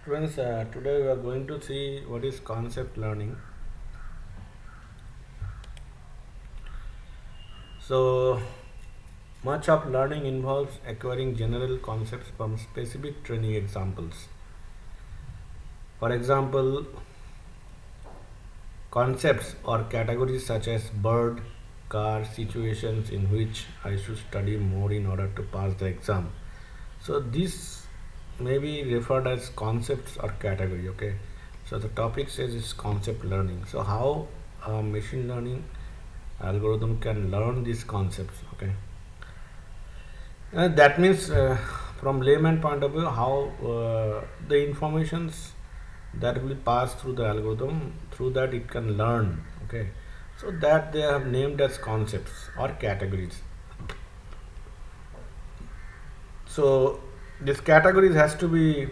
Friends, today we are going to see what is concept learning. So, much of learning involves acquiring general concepts from specific training examples. For example, concepts or categories such as bird, car, situations in which I should study more in order to pass the exam. So, this may be referred as concepts or category. Okay, so the topic says it's concept learning. So, how machine learning algorithm can learn these concepts? Okay, that means from layman point of view, how the informations that will pass through the algorithm, through that it can learn. Okay, so that they have named as concepts or categories. So these categories has to be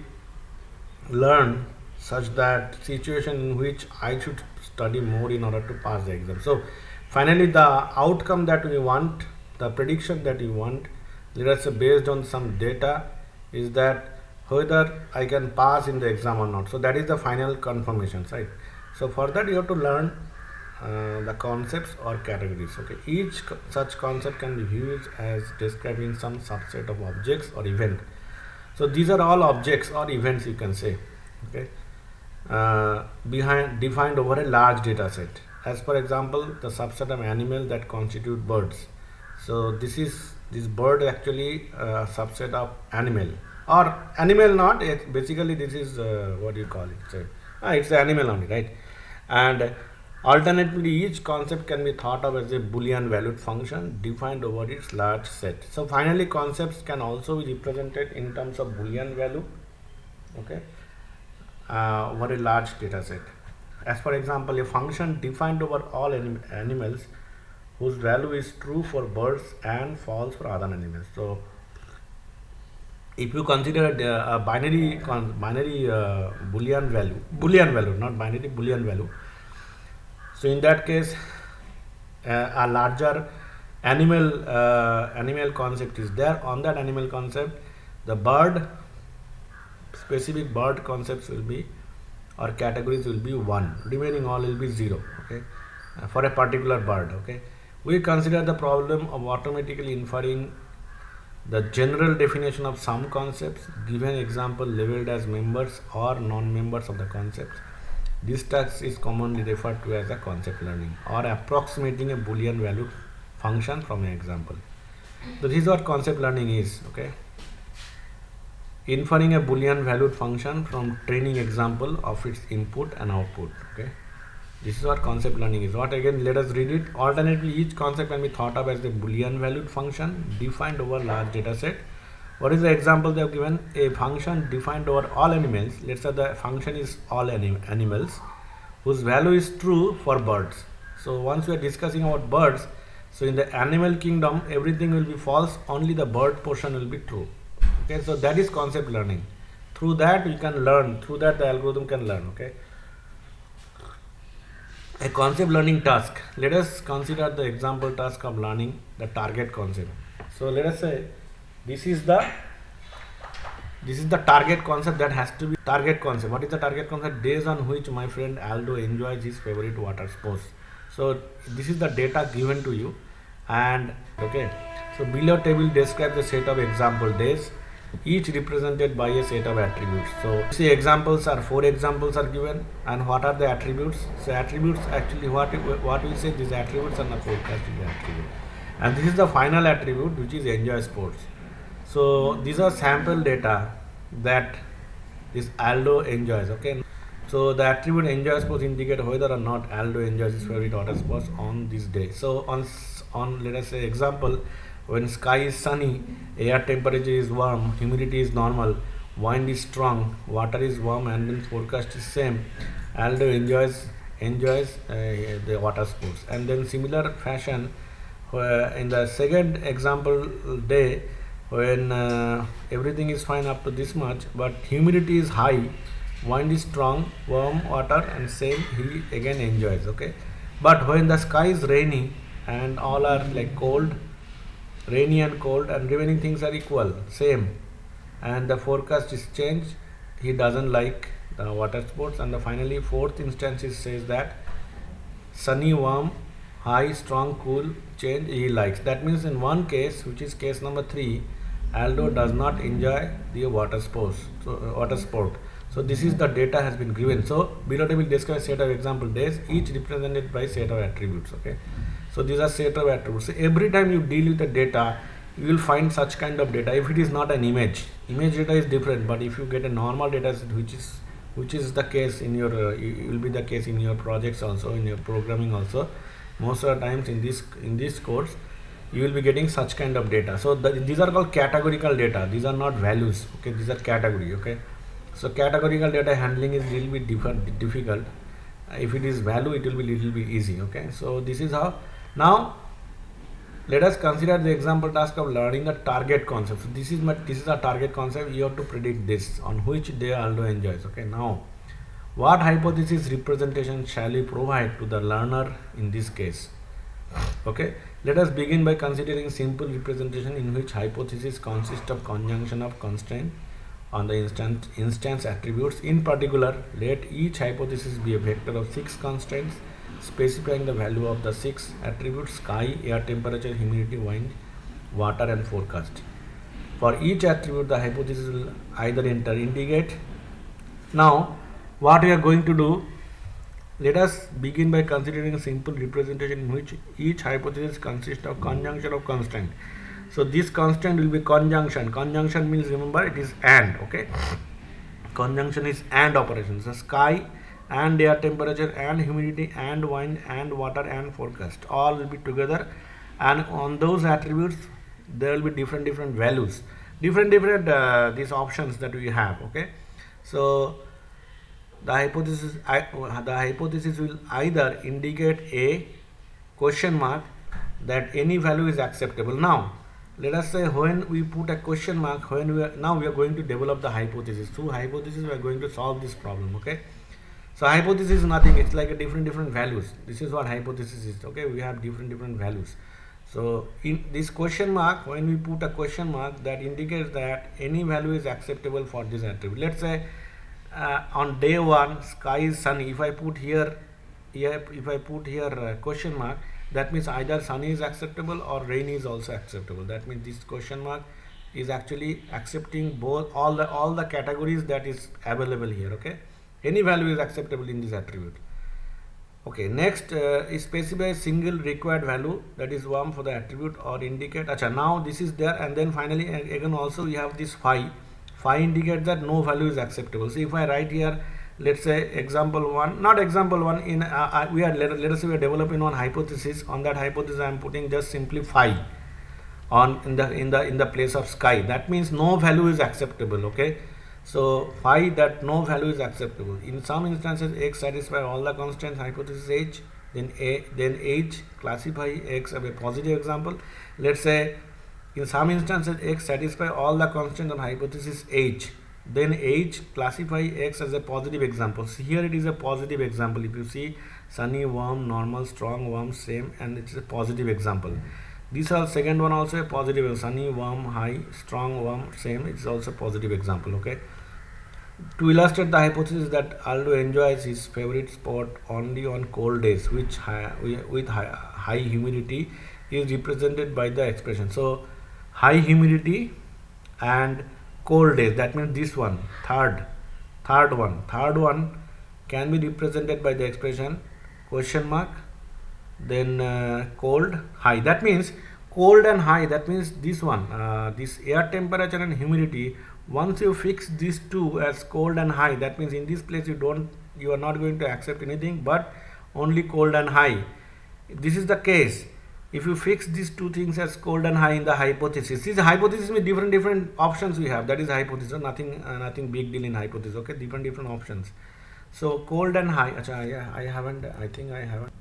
learned such that situation in which I should study more in order to pass the exam. So finally the outcome that we want, the prediction that we want, let us say based on some data, is that whether I can pass in the exam or not. So that is the final confirmation, right? So for that you have to learn the concepts or categories. Okay, each such concept can be viewed as describing some subset of objects or event. So these are all objects or events, you can say. Okay, behind defined over a large data set. As for example, the subset of animal that constitute birds. So this bird actually subset of animal or animal not. Basically this is what do you call it? So, it's an animal only, right? And alternatively, each concept can be thought of as a Boolean valued function defined over its large set. So finally, concepts can also be represented in terms of Boolean value, okay, over a large data set. As for example, a function defined over all animals whose value is true for birds and false for other animals. So if you consider a binary Boolean value, not binary Boolean value. So in that case, a larger animal concept is there. On that animal concept, the specific bird concepts will be, or categories will be 1. Remaining all will be 0. Okay, for a particular bird. Okay, we consider the problem of automatically inferring the general definition of some concepts, given example labeled as members or non-members of the concepts. This task is commonly referred to as a concept learning or approximating a Boolean value function from an example. So this is what concept learning is. Okay, inferring a Boolean valued function from training example of its input and output. Okay, this is what concept learning is. What again? Let us read it. Alternatively, each concept can be thought of as a Boolean valued function defined over large data set. What is the example they have given? A function defined over all animals. Let's say the function is all animals whose value is true for birds. So once we are discussing about birds, so in the animal kingdom everything will be false, only the bird portion will be true. Okay, so that is concept learning. Through that we can learn, through that the algorithm can learn. Okay, a concept learning task. Let us consider the example task of learning the target concept. So let us say this is the target concept that has to be target concept. What is the target concept? Days on which my friend Aldo enjoys his favorite water sports. So this is the data given to you, and okay, so below table describes the set of example days, each represented by a set of attributes. So see, examples are 4 examples are given, and what are the attributes? So attributes actually what we say, these attributes are the forecasting attribute, and this is the final attribute, which is enjoy sports. So these are sample data that this Aldo enjoys. Okay, so the attribute enjoy sports indicate whether or not Aldo enjoys his favorite water sports on this day. So on let us say example, when sky is sunny, air temperature is warm, humidity is normal, wind is strong, water is warm, and then forecast is same, Aldo enjoys the water sports. And then similar fashion, in the second example day, when everything is fine up to this much, but humidity is high, wind is strong, warm water, and same, he again enjoys. Okay, but when the sky is rainy and all are like cold, rainy and cold, and remaining things are equal, same, and the forecast is changed, he doesn't like the water sports. And finally fourth instance it says that sunny, warm, high, strong, cool change he likes. That means in one case, which is case number 3, Aldo does not enjoy the water sports. Water sport. So this is the data has been given. So below table describe set of example days, each represented by set of attributes. Okay. So these are set of attributes. So every time you deal with the data, you will find such kind of data. If it is not an image data is different. But if you get a normal data, which is the case in your will be the case in your projects also, in your programming also. Most of the times in this course, you will be getting such kind of data. So these are called categorical data. These are not values. Okay, these are category. Okay, so categorical data handling is little bit difficult. If it is value, it will be little bit easy. Okay, so this is how. Now let us consider the example task of learning the target concept. So this is a target concept. You have to predict this on which day Aldo enjoys. Okay, now what hypothesis representation shall we provide to the learner in this case? Okay, let us begin by considering simple representation in which hypothesis consists of conjunction of constraint on the instance attributes. In particular, let each hypothesis be a vector of 6 constraints specifying the value of the 6 attributes: sky, air temperature, humidity, wind, water and forecast. For each attribute, the hypothesis will either indicate. Now what we are going to do, let us begin by considering a simple representation in which each hypothesis consists of conjunction of constraint. So this constraint will be conjunction. Conjunction means, remember, it is and. Okay, conjunction is and operation. So sky and air temperature and humidity and wind and water and forecast all will be together, and on those attributes there will be different values, different these options that we have. Okay, so the hypothesis will either indicate a question mark that any value is acceptable. Now let us say when we put a question mark, now we are going to develop the hypothesis. Through hypothesis we are going to solve this problem. Okay, so hypothesis is nothing, it's like a different values. This is what hypothesis is. Okay, we have different values. So in this question mark, when we put a question mark, that indicates that any value is acceptable for this attribute. Let's say on day 1 sky is sunny. If I put here question mark, that means either sunny is acceptable or rain is also acceptable. That means this question mark is actually accepting both, all the categories that is available here. Okay, any value is acceptable in this attribute. Okay, next is specify single required value, that is one for the attribute or indicate. Now this is there, and then finally again also we have this phi indicates that no value is acceptable. So if I write here, let's say example 1, not example 1, in let us say we are developing one hypothesis. On that hypothesis I am putting just simply phi on in the place of sky. That means no value is acceptable. Okay, so phi, that no value is acceptable. In some instances x satisfy all the constraints hypothesis h, then h classify x as a positive example. Let's say in some instances x satisfy all the constraints on hypothesis h, then h classify x as a positive example. So here it is a positive example. If you see, sunny, warm, normal, strong, warm, same, and it's a positive example. These are second one also a positive, sunny, warm, high, strong, warm, same, it's also a positive example. Okay, to illustrate the hypothesis that Aldo enjoys his favorite sport only on cold days, which with high humidity, is represented by the expression. So high humidity and cold days, that means this one, third one can be represented by the expression question mark, then cold, high. That means cold and high, that means this one, this air temperature and humidity. Once you fix these two as cold and high, that means in this place you are not going to accept anything but only cold and high. This is the case. If you fix these two things as cold and high in the hypothesis, this hypothesis with different options we have. That is hypothesis. So nothing big deal in hypothesis. Okay, different options. So cold and high. I think I haven't.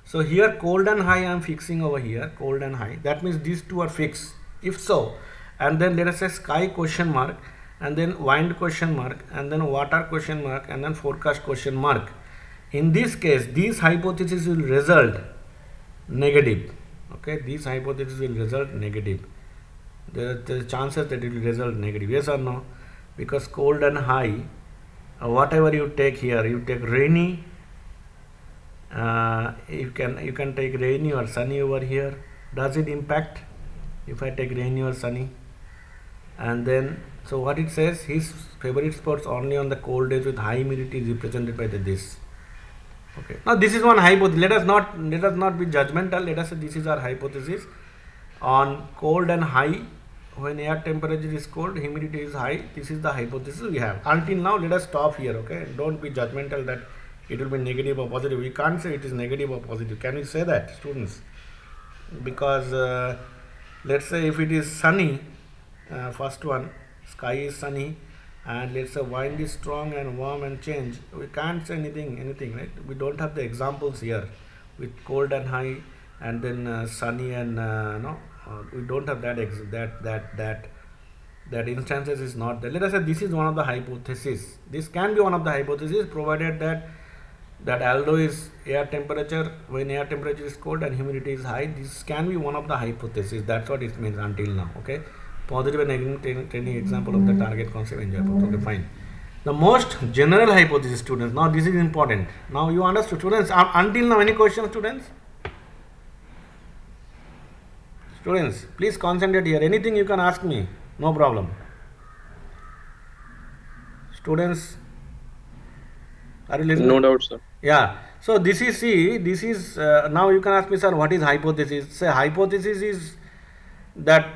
So here cold and high I am fixing over here, cold and high. That means these two are fixed. If so, and then let us say sky question mark, and then wind question mark, and then water question mark, and then forecast question mark. In this case, these hypotheses will result negative. Okay, these hypotheses will result negative. There are chances that it will result negative. Yes or no? because cold and high, whatever you take here, you take rainy, you can take rainy or sunny over here. Does it impact if I take rainy or sunny? And then, so what it says, his favorite spots only on the cold days with high humidity is represented by this. Okay, now this is one hypothesis. Let us not be judgmental. Let us say this is our hypothesis on cold and high. When air temperature is cold, humidity is high. This is the hypothesis we have. Until now, let us stop here. Okay, don't be judgmental that it will be negative or positive. We can't say it is negative or positive. Can we say that, students? Because let's say if it is sunny, first one, sky is sunny, and let's say wind is strong and warm and change, we can't say anything, right? We don't have the examples here with cold and high, and then sunny and no, we don't have that instances is not there. Let us say this is one of the hypotheses. This can be one of the hypotheses, provided that although is air temperature, when air temperature is cold and humidity is high, this can be one of the hypotheses. That's what it means until now. Okay, positive and negative training example of the target concept enjoyable. Okay, fine. The most general hypothesis, students. Now this is important. Now you understood, students. Until now, any questions, students? Students, please concentrate here. Anything you can ask me, no problem. Students, are you listening? No doubt, sir. Yeah. So this is now you can ask me, sir, what is hypothesis? Say hypothesis is that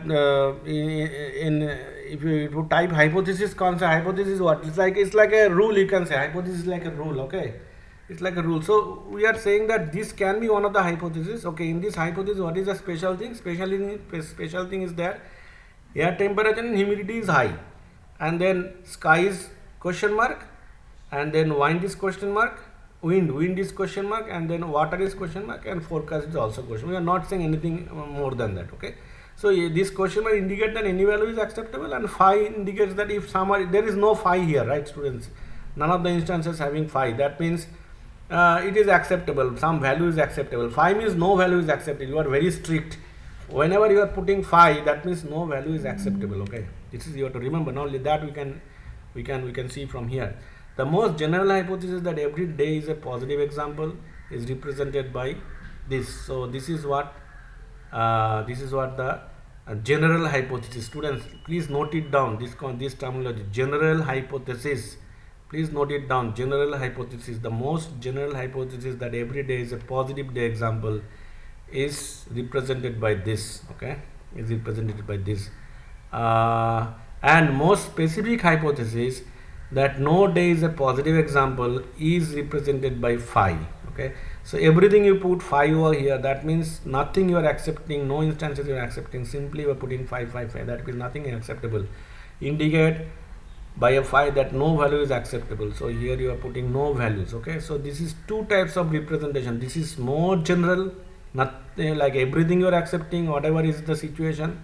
if you type hypothesis concept, hypothesis is what? It's like a rule, you can say. Hypothesis is like a rule, okay? It's like a rule. So we are saying that this can be one of the hypotheses. Okay, in this hypothesis, what is the special thing? Special thing is that air temperature and humidity is high, and then sky is question mark, and then wind is question mark, wind is question mark, and then water is question mark, and forecast is also question. We are not saying anything more than that. Okay. So this question mark indicates that any value is acceptable, and phi indicates that if there is no phi here, right, students? None of the instances having phi. That means it is acceptable. Some value is acceptable. Phi means no value is acceptable. You are very strict. Whenever you are putting phi, that means no value is acceptable. Okay, this is you have to remember. Not only that, we can see from here. The most general hypothesis that every day is a positive example is represented by this. So this is what the general hypothesis. Students, please note it down. This terminology, general hypothesis. Please note it down. General hypothesis. The most general hypothesis that every day is a positive day example is represented by this. Okay, is represented by this. And most specific hypothesis that no day is a positive example is represented by phi. Okay, so everything you put phi over here, that means nothing you are accepting, no instances you are accepting, simply you are putting phi. That means nothing is acceptable. Indicate by a phi that no value is acceptable. So here you are putting no values. Okay, so this is two types of representation. This is more general, nothing like everything you are accepting, whatever is the situation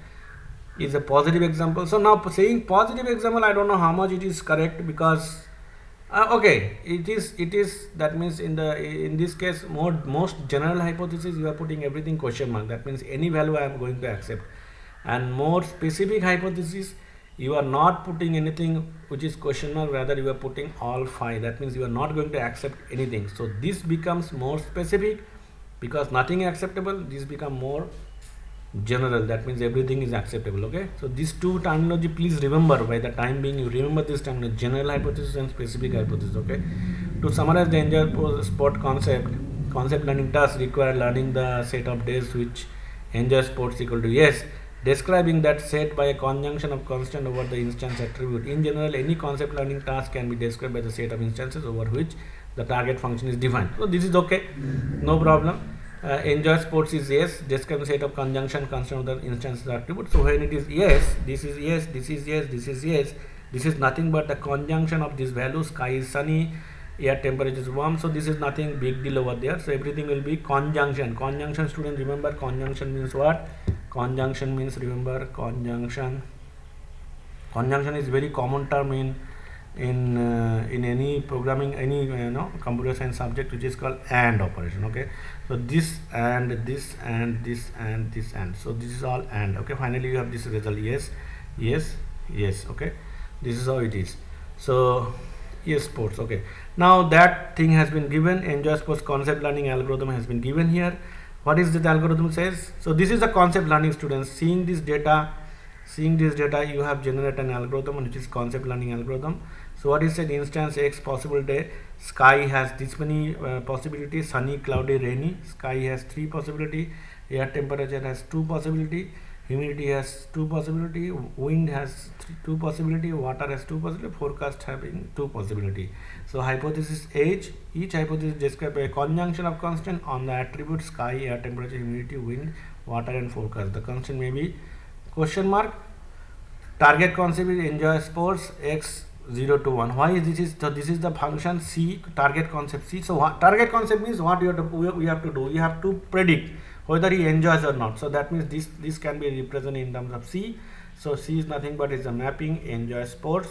is a positive example. So now saying positive example, I don't know how much it is correct, because okay, it is that means in this case most general hypothesis you are putting everything question mark. That means any value I am going to accept. And more specific hypothesis, you are not putting anything which is question mark, rather you are putting all phi. That means you are not going to accept anything. So this becomes more specific because nothing is acceptable. This become more general. That means everything is acceptable. Okay, so these two terminology, please remember. By the time being, you remember this terminology, general hypothesis and specific hypothesis. Okay, to summarize the enjoy sport concept learning does require learning the set of days which enjoy sports equal to yes, describing that set by a conjunction of constant over the instance attribute. In general, any concept learning task can be described by the set of instances over which the target function is defined. So this is okay, no problem. Enjoy sports is yes, describe set of conjunction constant of the instance attribute. So when it is yes, this is yes, this is yes, this is yes, this is nothing but the conjunction of these values. Sky is sunny, air temperature is warm, so this is nothing big deal over there. So everything will be conjunction. Conjunction, student, remember conjunction means what? Conjunction means, remember, conjunction is very common term in any programming, any computer science subject, which is called AND operation. Okay, so this and this and this and this and, so this is all AND. Okay, finally you have this result, yes, yes, yes. Okay, This is how it is. So yes, sports. Okay, now that thing has been given. Enjoy sports concept learning algorithm has been given here. What is this algorithm says? So this is the concept learning, students. Seeing this data, you have generated an algorithm which is concept learning algorithm. So what is said? Instance X possible day. Sky has this many possibilities: sunny, cloudy, rainy. Sky has 3 possibility. Air temperature has 2 possibility. Humidity has 2 possibility. Wind has 2 possibility. Water has 2 possibility. Forecast having 2 possibility. So hypothesis H. Each hypothesis describes a conjunction of constant on the attributes sky, air temperature, humidity, wind, water, and forecast. The constant may be question mark. Target concept is enjoy sports x 0 to 1. Why is this? So this is the function C, target concept C. So what target concept means, what we have to do. We have to predict whether he enjoys or not. So that means this can be represented in terms of C. So C is nothing but is a mapping enjoy sports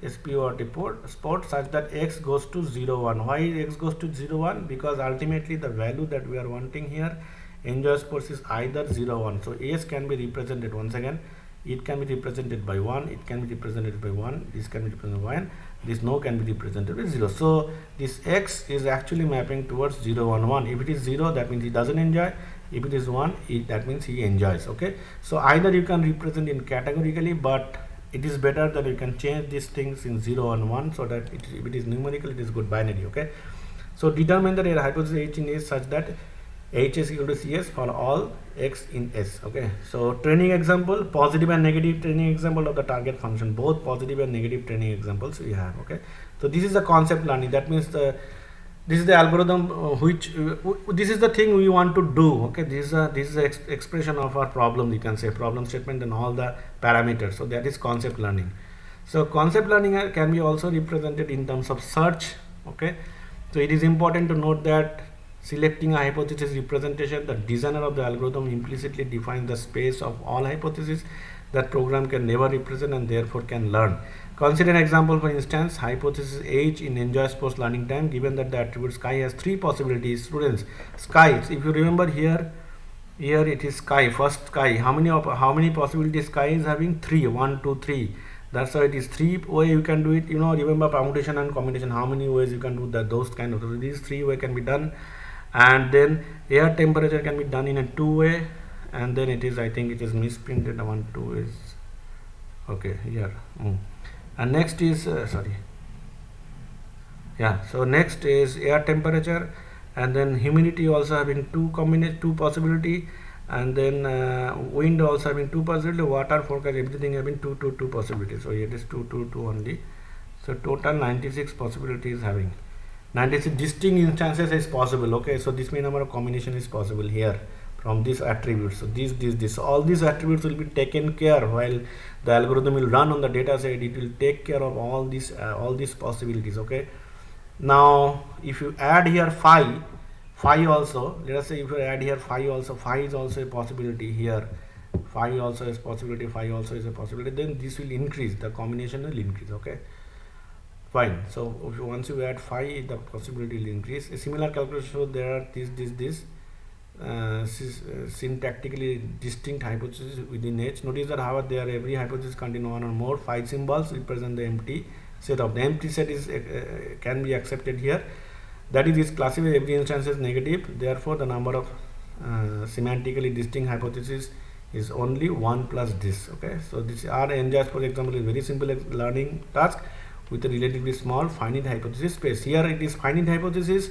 sport such that x goes to 0 1. Why x goes to 0 1? Because ultimately the value that we are wanting here, enjoy sports, is either 0 1. So S can be represented once again. It can be represented by 1, it can be represented by 1, this can be represented by 1, this no can be represented by 0. So this x is actually mapping towards 0 1 1. If it is 0, that means he doesn't enjoy. If it is 1, that means he enjoys. Okay, so either you can represent in categorically, but it is better that you can change these things in 0 and 1, so that if it is numerical, it is good binary. Okay, so determine that your hypothesis H in S such that H is equal to CS for all x in S. Okay, so training example, positive and negative training example of the target function. Both positive and negative training examples we have. Okay, so this is the concept learning. That means this is the algorithm this is the thing we want to do. Okay, this is the expression of our problem. You can say problem statement and all the parameters. So that is concept learning. So concept learning can be also represented in terms of search. Okay, so it is important to note that selecting a hypothesis representation, the designer of the algorithm implicitly defines the space of all hypotheses that program can never represent and therefore can learn. Consider an example. For instance, hypothesis H in enjoy sports learning time, given that the attribute sky has 3 possibilities. Students, sky, if you remember here it is sky, first sky. How many possibilities sky is having? 3. 1 2 3. That's why it is 3 way you can do it. Remember permutation and combination, how many ways you can do that, those kind of. So these 3 way can be done. And then air temperature can be done in a 2 way, and then it is, I think it is misprinted. 1 2 is okay here. And next is so next is air temperature, and then humidity also having 2 possibility, and then wind also having 2 possibility, water forecast, everything having 2 possibilities. So it is 2 only. So total 96 possibilities having. 96 distinct instances is possible. Okay, so this many number of combination is possible here from these attributes. So this all these attributes will be taken care while the algorithm will run on the data set. It will take care of all these possibilities. Okay, now if you add here phi also, let us say if you add here phi also, phi is also a possibility here, phi also is possibility, phi also is a possibility, then this will increase, the combination will increase. Okay, fine. So once you add phi, the possibility will increase. A similar calculation shows there are this syntactically distinct hypotheses within H. Notice that however there every hypothesis contain one or more phi symbols represent the empty set of the empty set is can be accepted here. That is classified every instance is negative. Therefore, the number of semantically distinct hypotheses is only 1 plus this. Okay, so this our NJAS, for example, is very simple learning task with a relatively small finite hypothesis space. Here it is finite hypothesis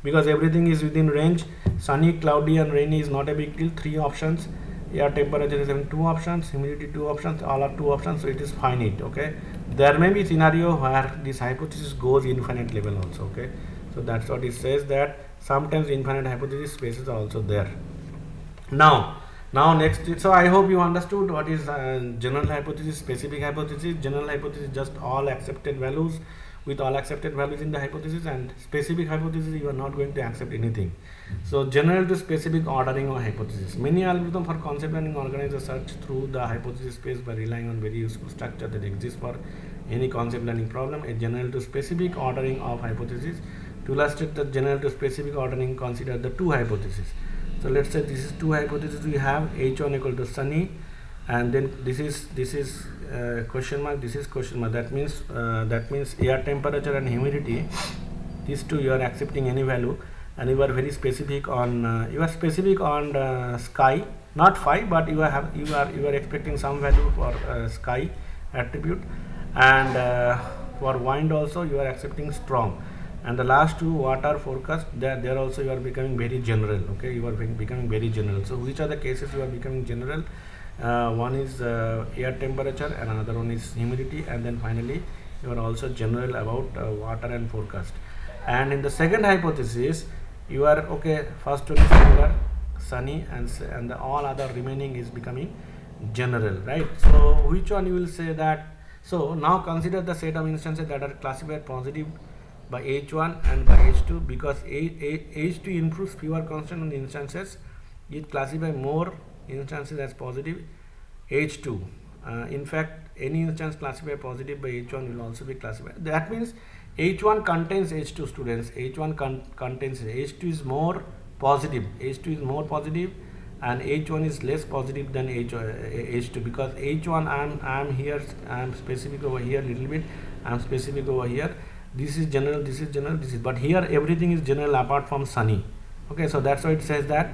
because everything is within range. Sunny, cloudy, and rainy is not a big deal. 3 options. Air temperature is having 2 options. Humidity 2 options. All are 2 options. So it is finite. Okay. There may be scenario where this hypothesis goes infinite level also. Okay. So that's what it says, that sometimes infinite hypothesis spaces are also there. Now next, so I hope you understood what is general hypothesis, specific hypothesis. General hypothesis just all accepted values with all accepted values in the hypothesis, and specific hypothesis you are not going to accept anything. So general to specific ordering of hypothesis. Many algorithms for concept learning organize a search through the hypothesis space by relying on very useful structure that exists for any concept learning problem. A general to specific ordering of hypothesis. To illustrate the general to specific ordering, consider the 2 hypotheses. So let's say this is 2 hypotheses we have. H1 equal to sunny, and then this is question mark, this is question mark. That means air temperature and humidity, these two you are accepting any value, and you are very specific on sky, not phi, but you are expecting some value for sky attribute, and for wind also you are accepting strong, and the last two water forecast, there also you are becoming very general. Okay, you are becoming very general. So which are the cases you are becoming general? One is air temperature and another one is humidity, and then finally you are also general about water and forecast. And in the second hypothesis you are okay, first one is similar, sunny, and the all other remaining is becoming general, right? So which one you will say that? So now consider the set of instances that are classified positive by H1 and by H2, because H2 improves fewer constant on the instances, it classifies more instances as positive. H2 in fact any instance classified positive by H1 will also be classified. That means H1 contains H2, students. H1 contains H2 is more positive. H2 is more positive and H1 is less positive than H2, because H1 I am specific over here little bit, I am specific over here. This is general, this is general, this is, but here everything is general apart from sunny. Okay, so that's why it says that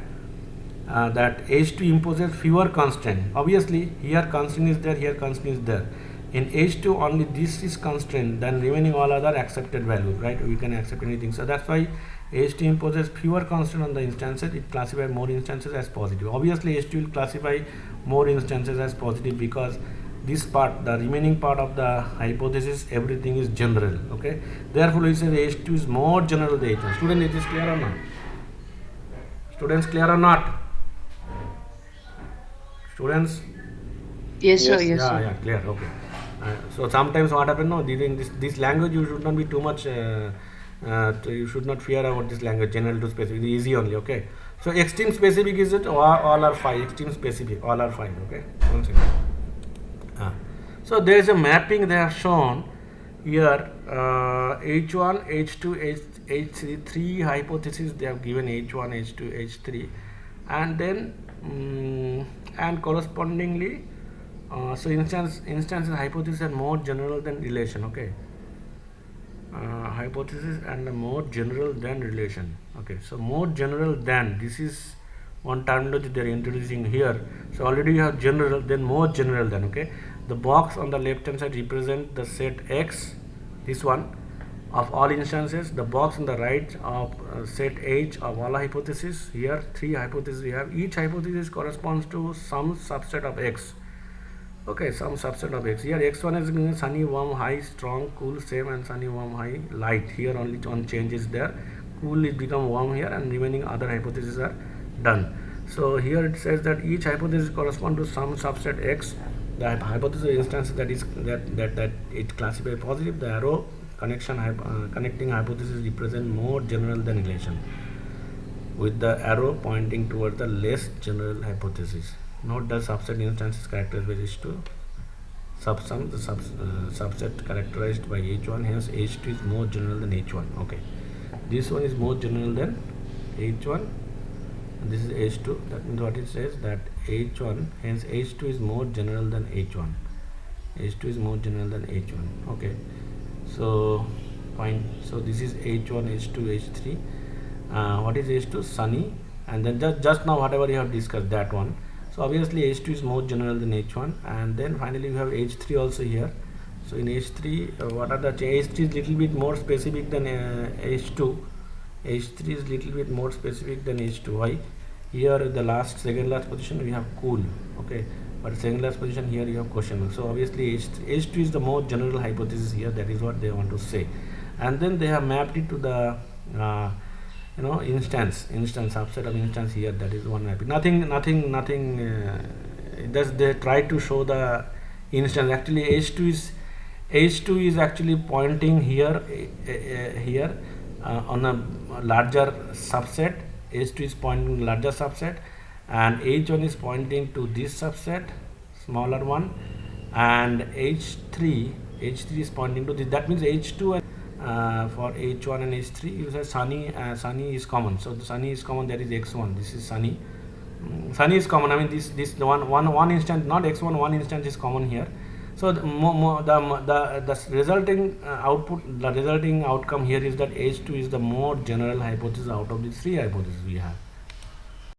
that H2 imposes fewer constant. Obviously here constant is there, here constant is there. In H2 only this is constant, then remaining all other accepted value, right? We can accept anything. So that's why H2 imposes fewer constant on the instances, it classifies more instances as positive. Obviously H2 will classify more instances as positive because this part, the remaining part of the hypothesis, everything is general. Okay, therefore we say H2 is more general than H1. Student, it is clear or not? Students, clear or not? Students? Yes, sir. Yes, Yeah, sir. yeah, clear. Okay. So sometimes what happens? No, in this language you should not be too much. You should not fear about this language. General to specific, easy only. Okay. So extreme specific is it? All are fine. Extreme specific, all are fine. Okay. One second. So there is a mapping they have shown here. H1, H2, H3, three hypotheses they have given: H1, H2, H3, and then and correspondingly. So instances hypothesis are more general than relation. Okay, hypothesis and more general than relation. Okay, so more general than, this is one terminology they are introducing here. So already you have general, then more general than. Okay, the box on the left hand side represent the set X, this one, of all instances. The box on the right of set H of all hypotheses. Here three hypotheses we have. Each hypothesis corresponds to some subset of X. Okay, some subset of X. Here X1 is sunny, warm, high, strong, cool, same, and sunny, warm, high, light. Here only one change is there. Cool is become warm here, and remaining other hypotheses are done. So here it says that each hypothesis corresponds to some subset X. The hypothesis instances that it classifies positive. The arrow connecting hypothesis represent more general than relation, with the arrow pointing towards the less general hypothesis. Note the subset instances characterized by H2 subsum, the subset characterized by H1, hence H2 is more general than H1. Okay, this one is more general than H1 and this is H2. That means what it says, that H1, hence H2 is more general than H1. H2 is more general than H1. Okay, so fine. So this is H1, H2, H3. What is H2? Sunny, and then just now whatever you have discussed, that one. So obviously H2 is more general than H1, and then finally we have H3 also here. So in H3, what are the H3 is little bit more specific than H2. H3 is little bit more specific than H2. Why? Here the second last position we have cool. Okay, but second last position here you have question mark. So obviously H2 is the more general hypothesis here. That is what they want to say, and then they have mapped it to the instance subset of instance here. That is one mapping. Nothing. They try to show the instance. Actually H2 is actually pointing here on a larger subset. H2 is pointing to larger subset, and H1 is pointing to this subset, smaller one, and H3 is pointing to this. That means H2 for H1 and H3 you say sunny is common. So the sunny is common, that is X1. This is sunny, Sunny is common. I mean, this one instant, not x1, one instant is common here. So the resulting output, the resulting outcome here is that H2 is the more general hypothesis out of the three hypotheses we have.